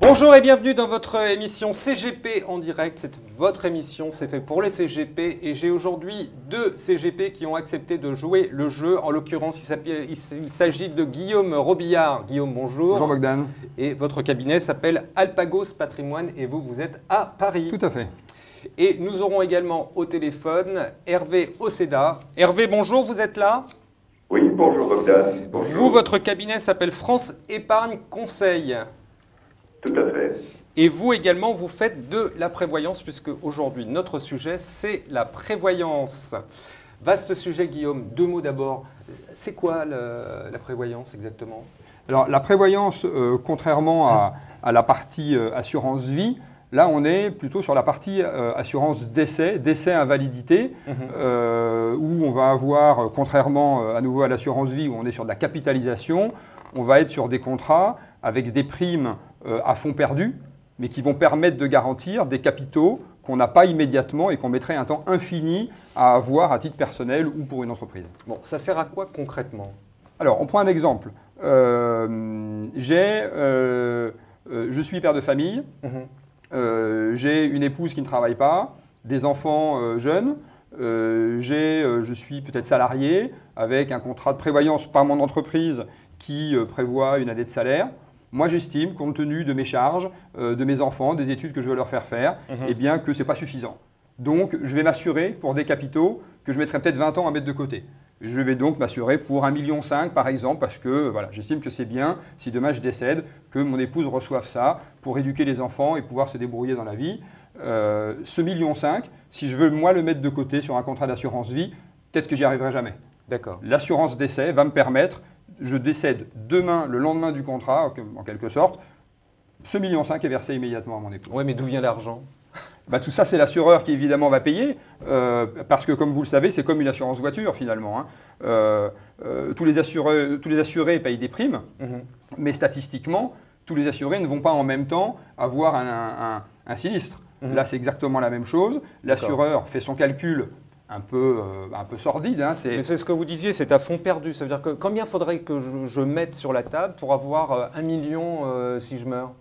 Bonjour et bienvenue dans votre émission CGP en direct. C'est votre émission, c'est fait pour les CGP et j'ai aujourd'hui deux CGP qui ont accepté de jouer le jeu. En l'occurrence, il s'agit de Guillaume Robillard. Guillaume, bonjour. Bonjour Bogdan. Et votre cabinet s'appelle Alpagos Patrimoine et vous êtes à Paris. Tout à fait. Et nous aurons également au téléphone Hervé Oceda. Hervé, bonjour, vous êtes là? Oui, bonjour Bogdan. Bonjour. Vous, votre cabinet s'appelle France Épargne Conseil. Tout à fait. Et vous également, vous faites de la prévoyance, puisque aujourd'hui, notre sujet, c'est la prévoyance. Vaste sujet, Guillaume. Deux mots d'abord. C'est quoi la prévoyance exactement? Alors, la prévoyance, contrairement à la partie assurance vie, là, on est plutôt sur la partie assurance décès, décès invalidité, où on va avoir, contrairement à nouveau à l'assurance vie, où on est sur de la capitalisation, on va être sur des contrats avec des primes à fonds perdus, mais qui vont permettre de garantir des capitaux qu'on n'a pas immédiatement et qu'on mettrait un temps infini à avoir à titre personnel ou pour une entreprise. Bon, ça sert à quoi concrètement? Alors, on prend un exemple. Je suis père de famille, j'ai une épouse qui ne travaille pas, des enfants jeunes, je suis peut-être salarié avec un contrat de prévoyance par mon entreprise qui prévoit une année de salaire. Moi, j'estime, compte tenu de mes charges, de mes enfants, des études que je veux leur faire faire, eh bien, que ce n'est pas suffisant. Donc, je vais m'assurer pour des capitaux que je mettrai peut-être 20 ans à mettre de côté. Je vais donc m'assurer pour 1,5 million par exemple, parce que voilà, j'estime que c'est bien, si demain je décède, que mon épouse reçoive ça pour éduquer les enfants et pouvoir se débrouiller dans la vie. Ce 1,5 million, si je veux moi le mettre de côté sur un contrat d'assurance vie, peut-être que j'y arriverai jamais. D'accord. L'assurance décès va me permettre, je décède demain, le lendemain du contrat, en quelque sorte, ce 1,5 million est versé immédiatement à mon épouse. Oui, mais d'où vient l'argent? Tout ça, c'est l'assureur qui évidemment va payer, parce que comme vous le savez, c'est comme une assurance voiture finalement. Tous les assurés payent des primes, mais statistiquement, tous les assurés ne vont pas en même temps avoir un sinistre. Là, c'est exactement la même chose. L'assureur fait son calcul un peu sordide. Mais c'est ce que vous disiez, c'est à fond perdu. Ça veut dire que combien faudrait que je mette sur la table pour avoir 1 million si je meurs?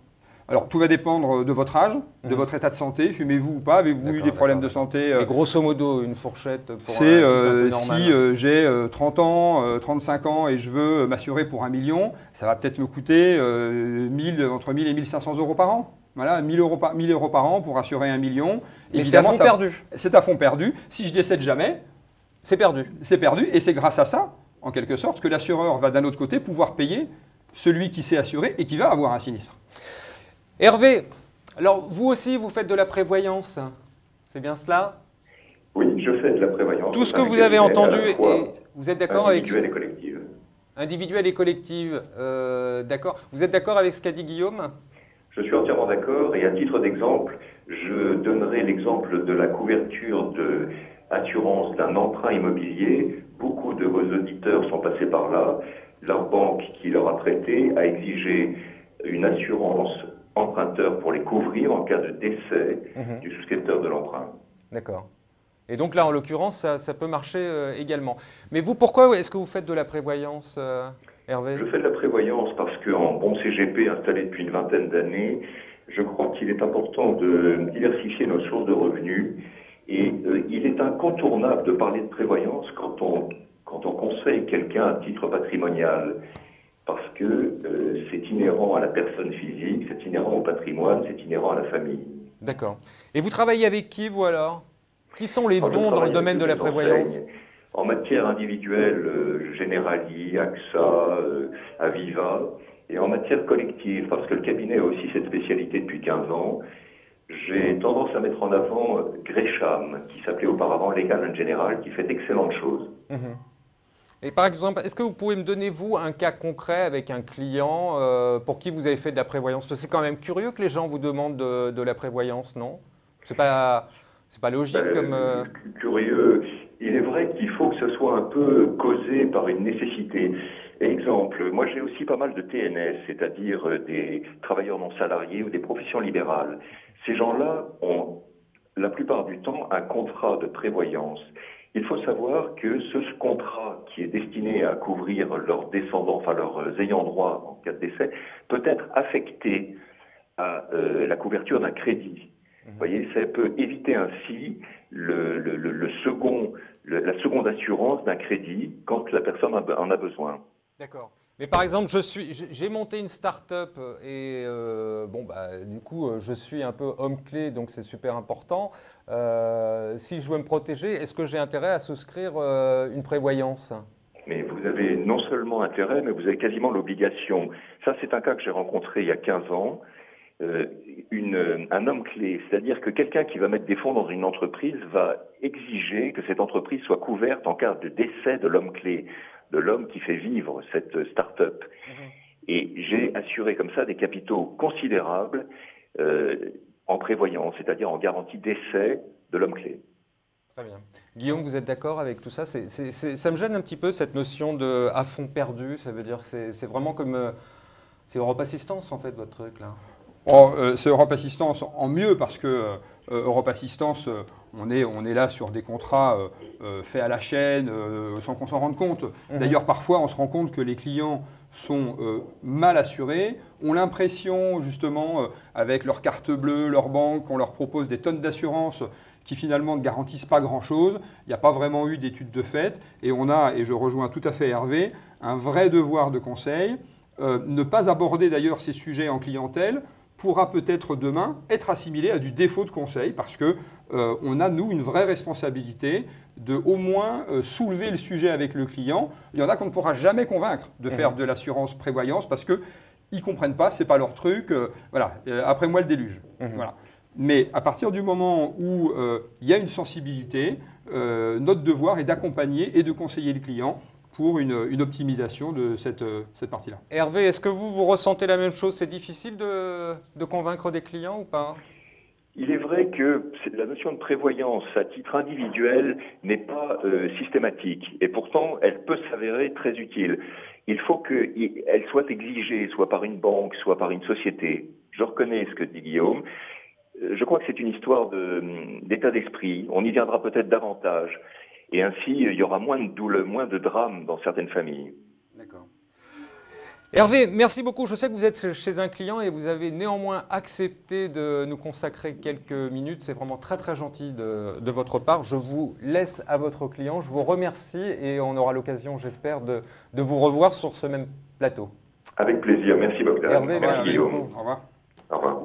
Alors, tout va dépendre de votre âge, de votre état de santé. Fumez-vous ou pas? Avez-vous eu des problèmes de santé? Et grosso modo, une fourchette pour un c'est type un peu normal. si j'ai 30 ans, 35 ans et je veux m'assurer pour 1 million, ça va peut-être me coûter entre 1 000 et 1 500 euros par an. Voilà, 1 000 euros par an pour assurer 1 million. Mais c'est à fond perdu. C'est à fond perdu. Si je décède jamais, c'est perdu. C'est perdu et c'est grâce à ça, en quelque sorte, que l'assureur va d'un autre côté pouvoir payer celui qui s'est assuré et qui va avoir un sinistre. Hervé, alors vous aussi, vous faites de la prévoyance, c'est bien cela? Oui, je fais de la prévoyance. Tout ce que vous avez entendu, et vous êtes d'accord avec... Individuelle et collective. Individuelle et collective, d'accord. Vous êtes d'accord avec ce qu'a dit Guillaume? Je suis entièrement d'accord et à titre d'exemple, je donnerai l'exemple de la couverture de assurance d'un emprunt immobilier. Beaucoup de vos auditeurs sont passés par là. Leur banque qui leur a prêté a exigé une assurance emprunteur pour les couvrir en cas de décès du souscripteur de l'emprunt. D'accord. Et donc là, en l'occurrence, ça peut marcher également. Mais vous, pourquoi est-ce que vous faites de la prévoyance, Hervé? Je fais de la prévoyance parce qu'en bon CGP installé depuis une vingtaine d'années, je crois qu'il est important de diversifier nos sources de revenus et il est incontournable de parler de prévoyance quand on conseille quelqu'un à titre patrimonial. Parce que c'est inhérent à la personne physique, c'est inhérent au patrimoine, c'est inhérent à la famille. D'accord. Et vous travaillez avec qui, vous alors? Qui sont les bons dans le domaine de la prévoyance? En matière individuelle, Generali, AXA, Aviva, et en matière collective, parce que le cabinet a aussi cette spécialité depuis 15 ans, j'ai tendance à mettre en avant Gresham, qui s'appelait auparavant Legal & General, qui fait d'excellentes choses. Et par exemple, est-ce que vous pouvez me donner, vous, un cas concret avec un client pour qui vous avez fait de la prévoyance? Parce que c'est quand même curieux que les gens vous demandent de la prévoyance, non? C'est pas logique comme... Curieux. Il est vrai qu'il faut que ce soit un peu causé par une nécessité. Exemple, moi j'ai aussi pas mal de TNS, c'est-à-dire des travailleurs non salariés ou des professions libérales. Ces gens-là ont, la plupart du temps, un contrat de prévoyance. Il faut savoir que ce contrat qui est destiné à couvrir leurs descendants, enfin leurs ayants droit en cas de décès, peut être affecté à la couverture d'un crédit. Vous voyez, ça peut éviter ainsi la seconde assurance d'un crédit quand la personne en a besoin. D'accord. Mais par exemple, j'ai monté une start-up et du coup, je suis un peu homme clé, donc c'est super important. Si je veux me protéger, est-ce que j'ai intérêt à souscrire une prévoyance? Mais vous avez non seulement intérêt, mais vous avez quasiment l'obligation. Ça, c'est un cas que j'ai rencontré il y a 15 ans. Un homme clé, c'est-à-dire que quelqu'un qui va mettre des fonds dans une entreprise va exiger que cette entreprise soit couverte en cas de décès de l'homme clé, de l'homme qui fait vivre cette start-up. Et j'ai assuré comme ça des capitaux considérables en prévoyance, c'est-à-dire en garantie décès de l'homme clé. Très bien. Guillaume, vous êtes d'accord avec tout ça? Ça me gêne un petit peu cette notion de à fond perdu. Ça veut dire que c'est vraiment comme... c'est Europe Assistance en fait votre truc là. C'est Europe Assistance en mieux parce que Europe Assistance, on est là sur des contrats faits à la chaîne sans qu'on s'en rende compte. D'ailleurs, parfois, on se rend compte que les clients sont mal assurés, ont l'impression justement, avec leur carte bleue, leur banque, on leur propose des tonnes d'assurance qui finalement ne garantissent pas grand-chose. Il n'y a pas vraiment eu d'études de fait et on a, et je rejoins tout à fait Hervé, un vrai devoir de conseil. Ne pas aborder d'ailleurs ces sujets en clientèle pourra peut-être demain être assimilé à du défaut de conseil parce que on a, nous, une vraie responsabilité de au moins soulever le sujet avec le client. Il y en a qu'on ne pourra jamais convaincre de faire de l'assurance prévoyance parce qu'ils ne comprennent pas, ce n'est pas leur truc. Voilà, après moi le déluge. Voilà. Mais à partir du moment où il y a une sensibilité, notre devoir est d'accompagner et de conseiller le client pour une optimisation de cette partie-là. Hervé, est-ce que vous ressentez la même chose? C'est difficile de convaincre des clients ou pas? Il est vrai que la notion de prévoyance à titre individuel n'est pas systématique et pourtant elle peut s'avérer très utile. Il faut qu'elle soit exigée, soit par une banque, soit par une société. Je reconnais ce que dit Guillaume. Je crois que c'est une histoire d'état d'esprit. On y viendra peut-être davantage. Et ainsi, il y aura moins de douleur, moins de drames dans certaines familles. D'accord. Hervé, merci beaucoup. Je sais que vous êtes chez un client et vous avez néanmoins accepté de nous consacrer quelques minutes. C'est vraiment très très gentil de votre part. Je vous laisse à votre client. Je vous remercie et on aura l'occasion, j'espère, de vous revoir sur ce même plateau. Avec plaisir. Merci Bogdan. Hervé, merci Guillaume. beaucoup. Au revoir. Au revoir.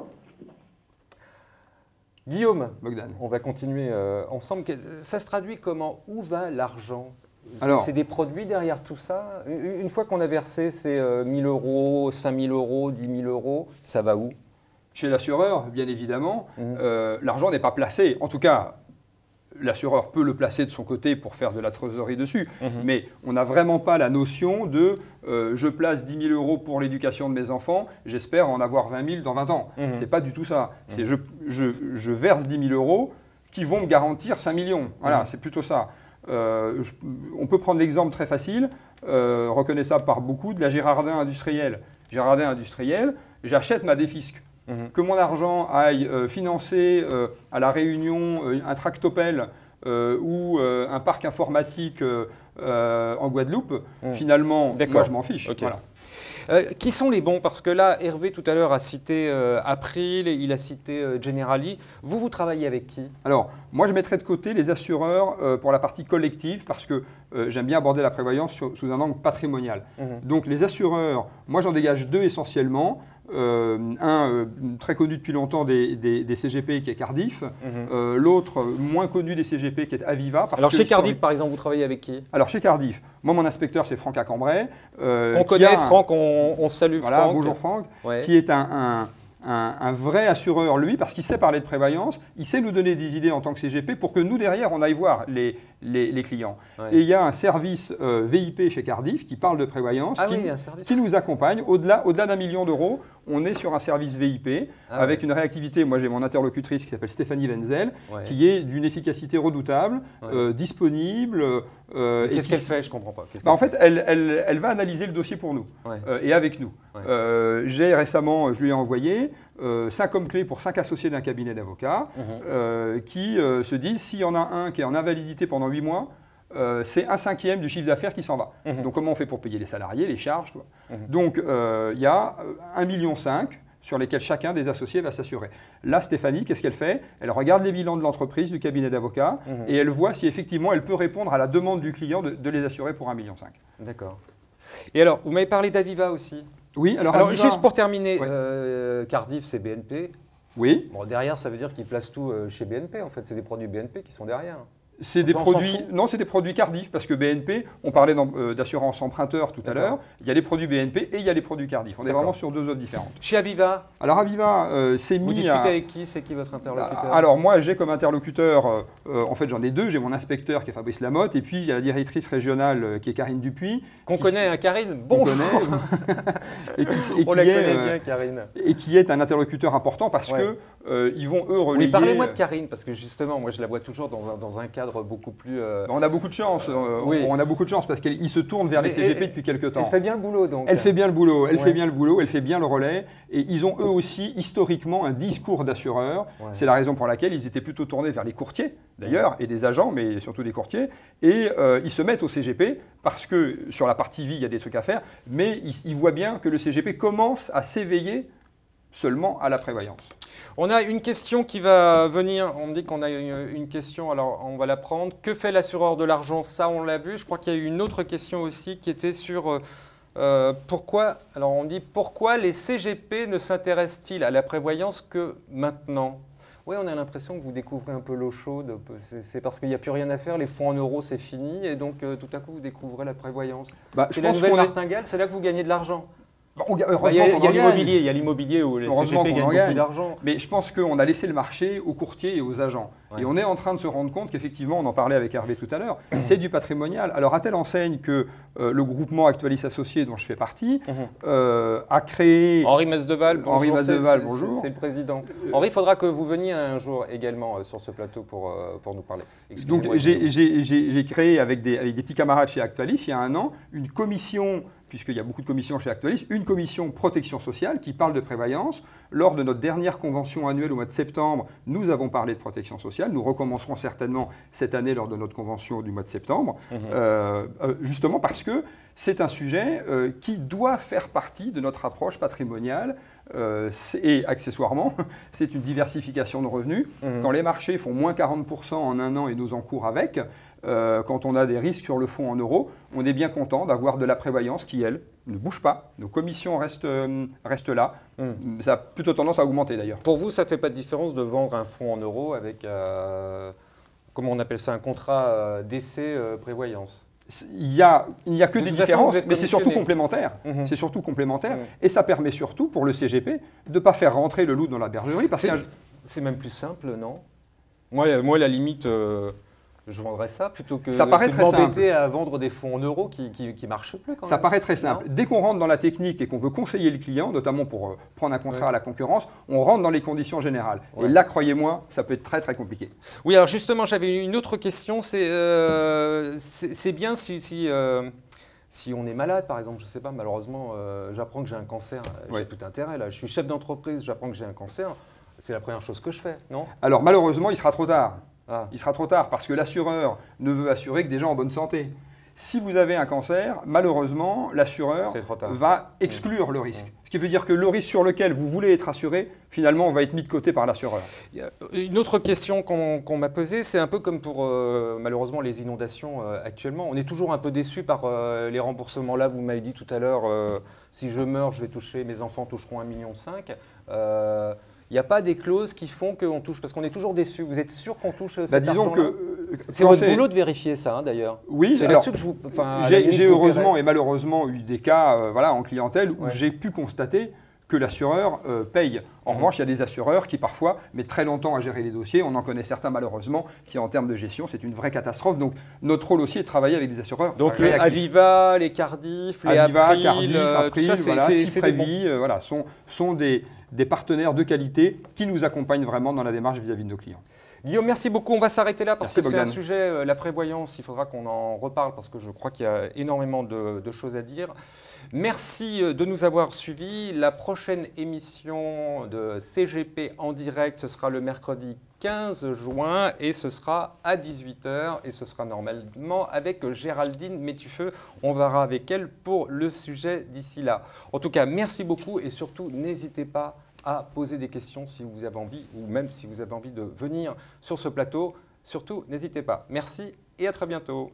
Guillaume, Bogdan. On va continuer ensemble. Ça se traduit comment? Où va l'argent? Alors, c'est des produits derrière tout ça? Une fois qu'on a versé ces 1 000 euros, 5 000 euros, 10 000 euros, ça va où? Chez l'assureur, bien évidemment, l'argent n'est pas placé. En tout cas, l'assureur peut le placer de son côté pour faire de la trésorerie dessus. Mais on n'a vraiment pas la notion de je place 10 000 euros pour l'éducation de mes enfants, j'espère en avoir 20 000 dans 20 ans. C'est pas du tout ça. C'est je verse 10 000 euros qui vont me garantir 5 millions. Voilà, c'est plutôt ça. On peut prendre l'exemple très facile, reconnaissable par beaucoup, de la Girardin industrielle. Girardin industrielle, j'achète ma défisque. Que mon argent aille financer à La Réunion un tractopelle ou un parc informatique en Guadeloupe, finalement, moi je m'en fiche. Okay. Voilà. Qui sont les bons? Parce que là, Hervé tout à l'heure a cité April, il a cité Generali. Vous travaillez avec qui? Alors, moi je mettrais de côté les assureurs pour la partie collective parce que j'aime bien aborder la prévoyance sous un angle patrimonial. Donc les assureurs, moi j'en dégage deux essentiellement. Un très connu depuis longtemps des CGP qui est Cardif, l'autre moins connu des CGP qui est Aviva. Alors chez Cardif par exemple, vous travaillez avec qui? Alors chez Cardif, moi mon inspecteur c'est Franck Acambray. On connaît Franck, on salue voilà, Franck. Bonjour Franck, ouais. Qui est un vrai assureur lui parce qu'il sait parler de prévoyance, il sait nous donner des idées en tant que CGP pour que nous derrière on aille voir les clients. Ouais. Et il y a un service VIP chez Cardif qui parle de prévoyance, qui nous accompagne au-delà d'1 million d'euros. On est sur un service VIP avec une réactivité. Moi, j'ai mon interlocutrice qui s'appelle Stéphanie Wenzel, qui est d'une efficacité redoutable, disponible. Qu'est-ce qu'elle fait? Je ne comprends pas. En fait, elle va analyser le dossier pour nous et avec nous. J'ai récemment, je lui ai envoyé 5 hommes clés pour 5 associés d'un cabinet d'avocats qui se disent s'il y en a un qui est en invalidité pendant 8 mois, c'est 1/5 du chiffre d'affaires qui s'en va. Donc comment on fait pour payer les salariés, les charges? Donc il y a 1,5 million, sur lesquels chacun des associés va s'assurer. Là, Stéphanie, qu'est-ce qu'elle fait? Elle regarde les bilans de l'entreprise, du cabinet d'avocats, et elle voit si effectivement elle peut répondre à la demande du client de les assurer pour 1,5 million. D'accord. Et alors, vous m'avez parlé d'Aviva aussi. Oui, alors Aviva, juste pour terminer, ouais. Cardiff, c'est BNP. Oui. Bon, derrière, ça veut dire qu'ils placent tout chez BNP, en fait. C'est des produits BNP qui sont derrière. C'est des produits, non, c'est des produits Cardiff, parce que BNP, on parlait d'assurance emprunteur tout à l'heure, il y a les produits BNP et il y a les produits Cardiff. On est vraiment sur deux offres différentes. Chez Aviva? Alors Aviva, c'est mis. Vous discutez avec qui? C'est qui votre interlocuteur? Alors moi, j'ai comme interlocuteur, en fait j'en ai deux, j'ai mon inspecteur qui est Fabrice Lamotte, et puis il y a la directrice régionale qui est Karine Dupuis. Qu'on connaît, hein, Karine? Bonjour. On la connaît bien, Karine. Et qui est un interlocuteur important parce que ils vont eux relayer. Oui, parlez-moi de Karine, parce que justement, moi je la vois toujours dans un cadre beaucoup plus. On a beaucoup de chance. On a beaucoup de chance parce qu'il se tourne vers les CGP depuis quelques temps. Elle fait bien le boulot donc. Elle fait bien le boulot. Elle fait bien le boulot. Elle fait bien le relais. Et ils ont eux aussi historiquement un discours d'assureur. C'est la raison pour laquelle ils étaient plutôt tournés vers les courtiers d'ailleurs et des agents, mais surtout des courtiers. Et ils se mettent au CGP parce que sur la partie vie il y a des trucs à faire, mais ils voient bien que le CGP commence à s'éveiller seulement à la prévoyance. On a une question qui va venir, on me dit qu'on a une question, alors on va la prendre. Que fait l'assureur de l'argent? Ça, on l'a vu. Je crois qu'il y a eu une autre question aussi qui était sur pourquoi, alors on dit pourquoi les CGP ne s'intéressent-ils à la prévoyance que maintenant? Oui, on a l'impression que vous découvrez un peu l'eau chaude. C'est parce qu'il n'y a plus rien à faire, les fonds en euros, c'est fini, et donc tout à coup, vous découvrez la prévoyance. C'est la nouvelle martingale, c'est là que vous gagnez de l'argent. Il y a l'immobilier où les CGP gagnent beaucoup d'argent. Mais je pense qu'on a laissé le marché aux courtiers et aux agents. Et on est en train de se rendre compte qu'effectivement, on en parlait avec Hervé tout à l'heure, c'est du patrimonial. Alors à telle enseigne que le groupement Actualis Associés, dont je fais partie, a créé… Henri Masdeval, bonjour. C'est le président. Henri, il faudra que vous veniez un jour également sur ce plateau pour nous parler. Donc j'ai créé avec des petits camarades chez Actualis, il y a un an, une commission, puisqu'il y a beaucoup de commissions chez Actualis, une commission protection sociale qui parle de prévoyance. Lors de notre dernière convention annuelle au mois de septembre, nous avons parlé de protection sociale. Nous recommencerons certainement cette année lors de notre convention du mois de septembre, justement parce que c'est un sujet qui doit faire partie de notre approche patrimoniale et accessoirement, c'est une diversification de revenus. Quand les marchés font moins 40% en un an et nous en courent avec, quand on a des risques sur le fonds en euros, on est bien content d'avoir de la prévoyance qui, elle, ne bouge pas. Nos commissions restent là. Ça a plutôt tendance à augmenter d'ailleurs. Pour vous, ça ne fait pas de différence de vendre un fonds en euros avec, comment on appelle ça, un contrat d'essai prévoyance? Il n'y a que des différences, mais c'est surtout complémentaire. C'est surtout complémentaire. Et ça permet surtout pour le CGP de ne pas faire rentrer le loup dans la bergerie. C'est même plus simple, non? Moi, la limite… je vendrais ça plutôt que de m'embêter à vendre des fonds en euros qui ne marchent plus. Quand ça même. Paraît très simple. Dès qu'on rentre dans la technique et qu'on veut conseiller le client, notamment pour prendre un contrat à la concurrence, on rentre dans les conditions générales. Et là, croyez-moi, ça peut être très très compliqué. Oui, alors justement, j'avais une autre question. C'est bien si on est malade, par exemple, je ne sais pas, malheureusement, j'apprends que j'ai un cancer. J'ai tout intérêt là. Je suis chef d'entreprise, j'apprends que j'ai un cancer. C'est la première chose que je fais, non? Alors malheureusement, il sera trop tard. Il sera trop tard parce que l'assureur ne veut assurer que des gens en bonne santé. Si vous avez un cancer, malheureusement, l'assureur va exclure le risque. Ce qui veut dire que le risque sur lequel vous voulez être assuré, finalement, va être mis de côté par l'assureur. Une autre question qu'on m'a posée, c'est un peu comme pour malheureusement les inondations actuellement. On est toujours un peu déçu par les remboursements. Là, vous m'avez dit tout à l'heure, si je meurs, mes enfants toucheront 1,5 million. Il n'y a pas des clauses qui font qu'on touche, parce qu'on est toujours déçu. Vous êtes sûr qu'on touche cet argent-là? C'est votre boulot de vérifier ça, d'ailleurs. Oui, c'est là-dessus que je vous… J'ai heureusement et malheureusement eu des cas en clientèle où j'ai pu constater que l'assureur paye. En revanche, il y a des assureurs qui parfois mettent très longtemps à gérer les dossiers. On en connaît certains malheureusement qui, en termes de gestion, c'est une vraie catastrophe. Donc notre rôle aussi est de travailler avec des assureurs. Donc les Aviva, les Cardiff, les April, tout ça, Siprévi, sont des partenaires de qualité qui nous accompagnent vraiment dans la démarche vis-à-vis de nos clients. Guillaume, merci beaucoup. On va s'arrêter là parce que c'est un sujet, la prévoyance, il faudra qu'on en reparle parce que je crois qu'il y a énormément de choses à dire. Merci de nous avoir suivis. La prochaine émission de CGP en direct, ce sera le mercredi 15 juin et ce sera à 18 h et ce sera normalement avec Géraldine Métufeux. On verra avec elle pour le sujet d'ici là. En tout cas, merci beaucoup et surtout, n'hésitez pas à poser des questions si vous avez envie, ou même si vous avez envie de venir sur ce plateau. Surtout, n'hésitez pas. Merci et à très bientôt.